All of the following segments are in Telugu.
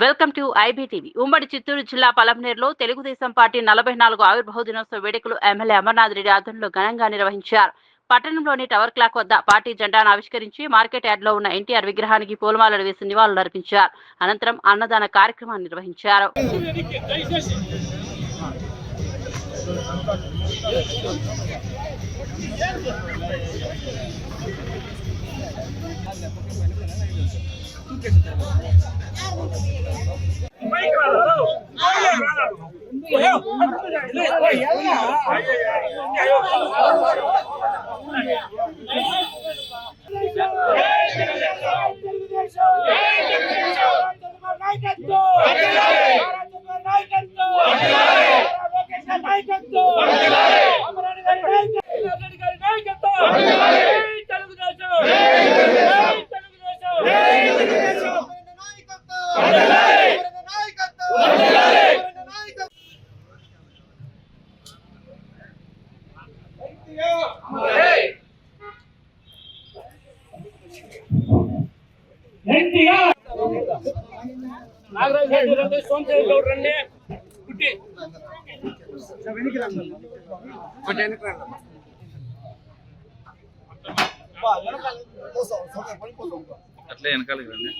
Welcome to IBTV. ఉమ్మడి చిత్తూరు జిల్లా పలమనేరులో తెలుగుదేశం పార్టీ 44 ఆవిర్భావ దినోత్సవ వేడుకలు ఎమ్మెల్యే అమర్నాథ్ రెడ్డి ఆధ్వర్యంలో ఘనంగా నిర్వహించారు. పట్టణంలోని టవర్ క్లాక్ వద్ద పార్టీ జెండాను ఆవిష్కరించి మార్కెట్ యార్డ్లో ఉన్న ఎన్టీఆర్ విగ్రహానికి పూలమాలలు వేసి నివాళులు అర్పించారు. అనంతరం అన్నదాన కార్యక్రమాన్ని నిర్వహించారు. అట్లే వెనకాలకి రండి.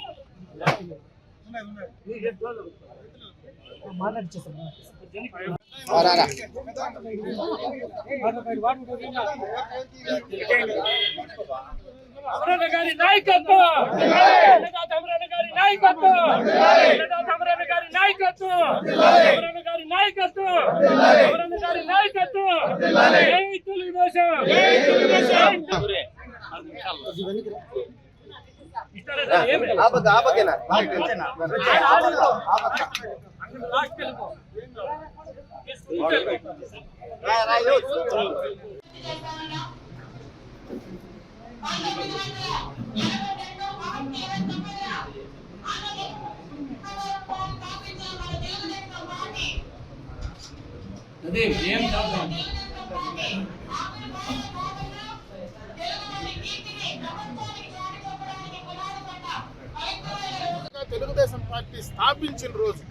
తెలుగుదేశం పార్టీ స్థాపించిన రోజు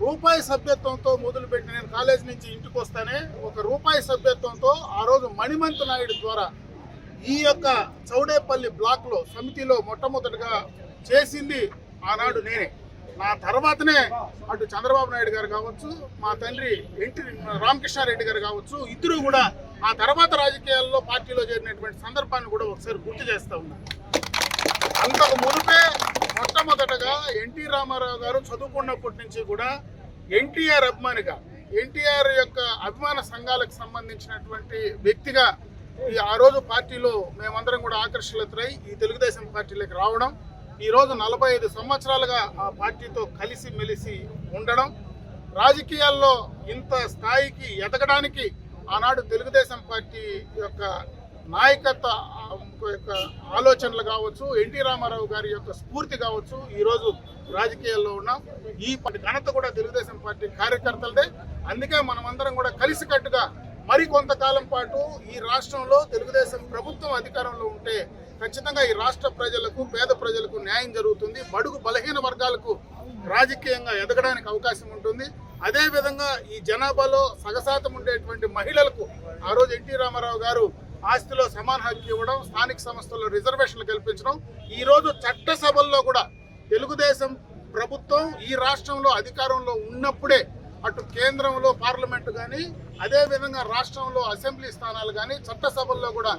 రూపాయి సభ్యత్వంతో మొదలుపెట్టి నేను కాలేజీ నుంచి ఇంటికి వస్తానే ఒక రూపాయి సభ్యత్వంతో ఆ రోజు మణిమంతు నాయుడు ద్వారా ఈ యొక్క చౌడేపల్లి బ్లాక్లో సమితిలో మొట్టమొదటిగా చేసింది ఆనాడు నేనే. నా తర్వాతనే అటు చంద్రబాబు నాయుడు గారు కావచ్చు, మా తండ్రి ఎన్టీ రామకృష్ణారెడ్డి గారు కావచ్చు, ఇద్దరు కూడా ఆ తర్వాత రాజకీయాల్లో పార్టీలో చేరినటువంటి సందర్భాన్ని కూడా ఒకసారి గుర్తు చేస్తూ ఉన్నారు. అంతకు మునుపే మొట్టమొదటగా ఎన్టీ రామారావు గారు చదువుకున్నప్పటి నుంచి కూడా ఎన్టీఆర్ అభిమానిగా, ఎన్టీఆర్ యొక్క అభిమాన సంఘాలకు సంబంధించినటువంటి వ్యక్తిగా ఆ రోజు పార్టీలో మేమందరం కూడా ఆకర్షితులై ఈ తెలుగుదేశం పార్టీలోకి రావడం, ఈరోజు 45 సంవత్సరాలుగా ఆ పార్టీతో కలిసి మెలిసి ఉండడం, రాజకీయాల్లో ఇంత స్థాయికి ఎదగడానికి ఆనాడు తెలుగుదేశం పార్టీ యొక్క నాయకత్వ యొక్క ఆలోచనలు కావచ్చు, ఎన్టీ రామారావు గారి యొక్క స్ఫూర్తి కావచ్చు, ఈరోజు రాజకీయాల్లో ఉన్నాం. ఈ ఘనత కూడా తెలుగుదేశం పార్టీ కార్యకర్తలదే. అందుకే మనమందరం కూడా కలిసికట్టుగా మరి కొంతకాలం పాటు ఈ రాష్ట్రంలో తెలుగుదేశం ప్రభుత్వం అధికారంలో ఉంటే ఖచ్చితంగా ఈ రాష్ట్ర ప్రజలకు, పేద ప్రజలకు న్యాయం జరుగుతుంది, బడుగు బలహీన వర్గాలకు రాజకీయంగా ఎదగడానికి అవకాశం ఉంటుంది. అదేవిధంగా ఈ జనాభాలో సగశాతం ఉండేటువంటి మహిళలకు ఆ రోజు ఎన్టీ రామారావు గారు ఆస్తిలో సమాన హక్కు ఇవ్వడం, స్థానిక సంస్థల్లో రిజర్వేషన్లు కల్పించడం, ఈరోజు చట్టసభల్లో కూడా తెలుగుదేశం ప్రభుత్వం ఈ రాష్ట్రంలో అధికారంలో ఉన్నప్పుడే అటు కేంద్రంలో పార్లమెంటు కానీ, అదేవిధంగా రాష్ట్రంలో అసెంబ్లీ స్థానాలు కానీ, చట్టసభల్లో కూడా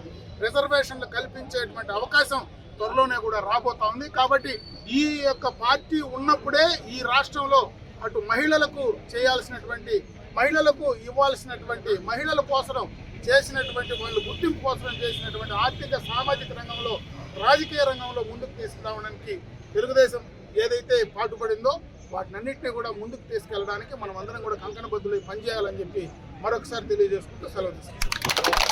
రిజర్వేషన్లు కల్పించేటువంటి అవకాశం త్వరలోనే కూడా రాబోతా ఉంది. కాబట్టి ఈ యొక్క పార్టీ ఉన్నప్పుడే ఈ రాష్ట్రంలో అటు మహిళలకు చేయాల్సినటువంటి, మహిళలకు ఇవ్వాల్సినటువంటి, మహిళల కోసం చేసినటువంటి, వాళ్ళు గుర్తింపు కోసం చేసినటువంటి ఆర్థిక సామాజిక రంగంలో, రాజకీయ రంగంలో ముందుకు తీసుకురావడానికి తెలుగుదేశం ఏదైతే పాటుపడిందో వాటినన్నింటినీ కూడా ముందుకు తీసుకెళ్ళడానికి మనం అందరం కూడా కంకణబద్దులై పనిచేయాలని చెప్పి మరొకసారి తెలియజేసుకుంటూ సెలవు తీసుకుంటాం.